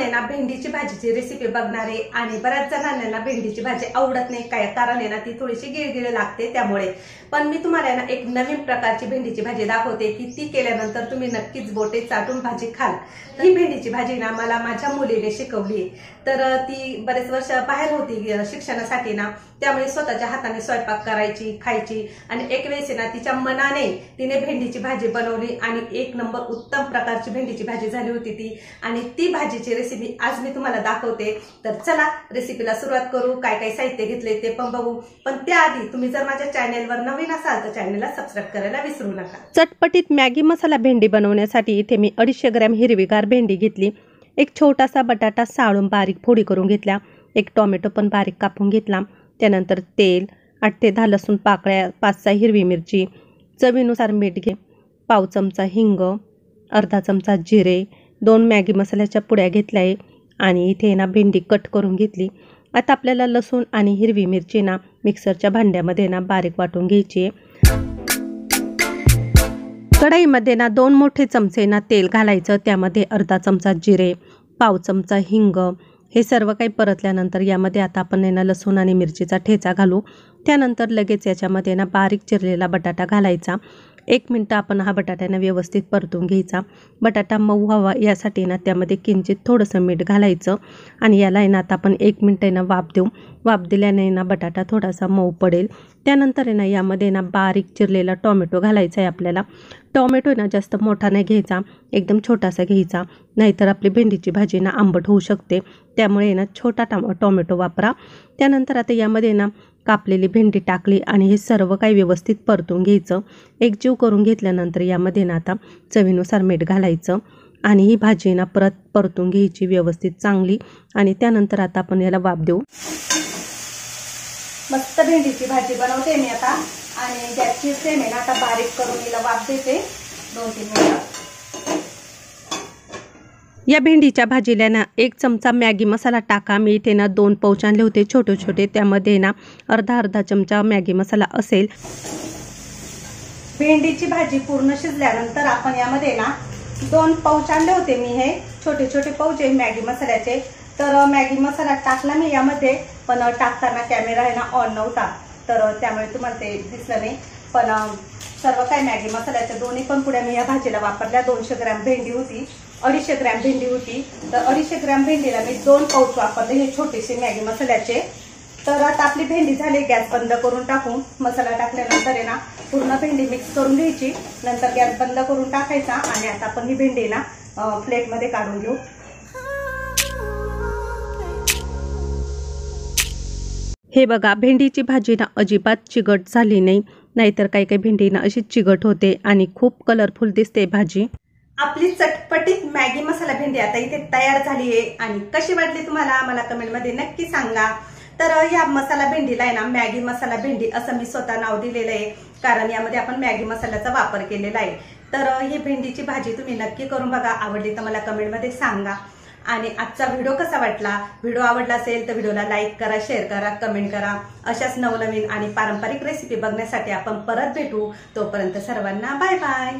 आहे ना भेंडीची भाजीची रेसिपी बघणार आहे आणि बऱ्याच जणांना भेंडीची भाजी आवडत नाही, काय कारण आहे ना ती थोडीशी गिळगिळ लागते त्यामुळे। पण मी तुम्हाला ना एक नवीन प्रकारची भेंडीची भाजी दाखवते की ती केल्यानंतर तुम्ही नक्कीच बोटे चाटून भाजी खाल। ही भेंडीची भाजी ना मला माझ्या मुलीने शिकवली, तर ती बरेच वर्ष बाहेर होती शिक्षणासाठी ना, त्यामुळे स्वतःच्या हाताने स्वयंपाक करायची खायची आणि एक वेळेस ना तिच्या मनाने तिने भेंडीची भाजी बनवली आणि एक नंबर उत्तम प्रकारची भेंडीची भाजी झाली होती ती। आणि ती भाजीची रेसिपी आज मी तुम्हाला दाखवते, तर चला रेसिपीला सुरुवात करू। काय काय साहित्य घेतले ते पण बघू, पण त्याआधी तुम्ही जर माझ्या चॅनेलवर नवीन असाल तर चॅनेलला सबस्क्राइब करायला विसरू नका। चटपटीत मॅगी मसाला भेंडी बनवण्यासाठी इथे मी 250 ग्रॅम हिरवीगार भेंडी घेतली, एक छोटासा बटाटा साळून बारीक फोडी करून घेतल्या, एक टोमॅटो पण बारीक कापून घेतला, त्यानंतर तेल, 8 ते 10 लसूण पाकळ्या, 5-6 हिरवी मिरची, चवीनुसार मीठ घे, पाव चमचा हिंग, अर्धा चमचा जिरे, 2 मॅगी मसाल्याच्या पुड्या घेतल्या आहे आणि इथे ना भेंडी कट करून घेतली। आता आपल्याला लसूण आणि हिरवी मिरची ना मिक्सरच्या भांड्यामध्ये ना बारीक वाटून घ्यायची आहे। कढईमध्ये ना 2 मोठे चमचे ना तेल घालायचं, त्यामध्ये अर्धा चमचा जिरे, पाव चमचा हिंग, हे सर्व काही परतल्यानंतर यामध्ये आता आपण ना लसूण आणि मिरचीचा ठेचा घालू। त्यानंतर लगेच याच्यामध्ये ना बारीक चिरलेला बटाटा घालायचा। 1 मिनिट आपण हा बटाट्याने व्यवस्थित परतून घ्यायचा। बटाटा मऊ व्हावा यासाठी ना त्यामध्ये किंचित थोडंसं मीठ घालायचं आणि याला ना आता आपण 1 मिनिट ना वाफ देऊ। वाफ दिल्याने ना बटाटा थोडासा मऊ पडेल। त्यानंतर ना यामध्ये ना बारीक चिरलेला टोमॅटो घालायचा आहे आपल्याला। टोमॅटो ना जास्त मोठा नाही घ्यायचा, एकदम छोटासा घ्यायचा, नाहीतर आपली भेंडीची भाजी ना आंबट होऊ शकते, त्यामुळे ना छोटा टोमॅटो वापरा। त्यानंतर आता यामध्ये ना कापलेली भेंडी टाकली आणि हे सर्व काही व्यवस्थित परतून घ्यायचं। एकजीव करून घेतल्यानंतर यामध्ये ना आता चवीनुसार मीठ घालायचं आणि ही भाजी ना परतून घ्यायची व्यवस्थित चांगली आणि त्यानंतर आता आपण याला वाफ देऊ। मस्त भेंडीची भाजी बनवते मी आता आणि गॅसची फ्लेम आहे ना आता बारीक करून हिला वाफ देते 2-3 मिनिटं। या भेंडीच्या भाजीला ना 1 चमचा मॅगी मसाला टाका। मी इथे ना 2 पाऊच आणले होते छोटे छोटे, त्यामध्ये ना अर्धा चमचा मॅगी मसाला असेल। भेंडीची भाजी पूर्ण शिजल्यानंतर आपण यामध्ये ना 2 पाऊच आणले होते मी, हे छोटे छोटे पाऊच आहे मॅगी मसाल्याचे। तर मॅगी मसाला टाकला मी यामध्ये, पण टाकताना कॅमेरा आहे ना ऑन नव्हता, तर त्यामुळे तुम्हाला ते दिसलं नाही। पण सर्व काही मॅगी मसाल्याच्या दोन्ही पण पुड्या मी या भाजीला वापरल्या। 200 ग्रॅम भेंडी होती, 250 ग्रॅम भेंडी होती, तर 250 ग्रॅम भेंडीला मी 2 पाऊच वापरले हे छोटेसे मॅगी मसाल्याचे। तर आता आपली भेंडी झाली, गॅस बंद करून टाकू। मसाला टाकल्यानंतर आहे ना पूर्ण भेंडी मिक्स करून घ्यायची, नंतर गॅस बंद करून टाकायचा आणि आता आपण ही भेंडी ना प्लेटमध्ये काढून घेऊ। हे बघा, भेंडीची भाजी ना अजिबात चिकट झाली नाही, नाहीतर काही भेंडी ना अशी चिकट होते आणि खूप कलरफुल दिसते भाजी। आपली चटपटीत मॅगी मसाला भेंडी आता इथे तयार झाली आहे आणि कशी वाटली तुम्हाला मला कमेंटमध्ये नक्की सांगा। तर या मसाला भेंडीला आहे ना मॅगी मसाला भेंडी असं मी स्वतः नाव दिलेलं आहे, कारण यामध्ये आपण मॅगी मसाल्याचा वापर केलेला आहे। तर ही भेंडीची भाजी तुम्ही नक्की करून बघा, आवडली तर मला कमेंटमध्ये सांगा। आणि आजचा व्हिडिओ कसा वाटला, व्हिडिओ आवडला असेल तर व्हिडिओला लाईक करा, शेअर करा, कमेंट करा। अशाच नवनवीन आणि पारंपरिक रेसिपी बघण्यासाठी आपण परत भेटू, तोपर्यंत सर्वांना बाय बाय।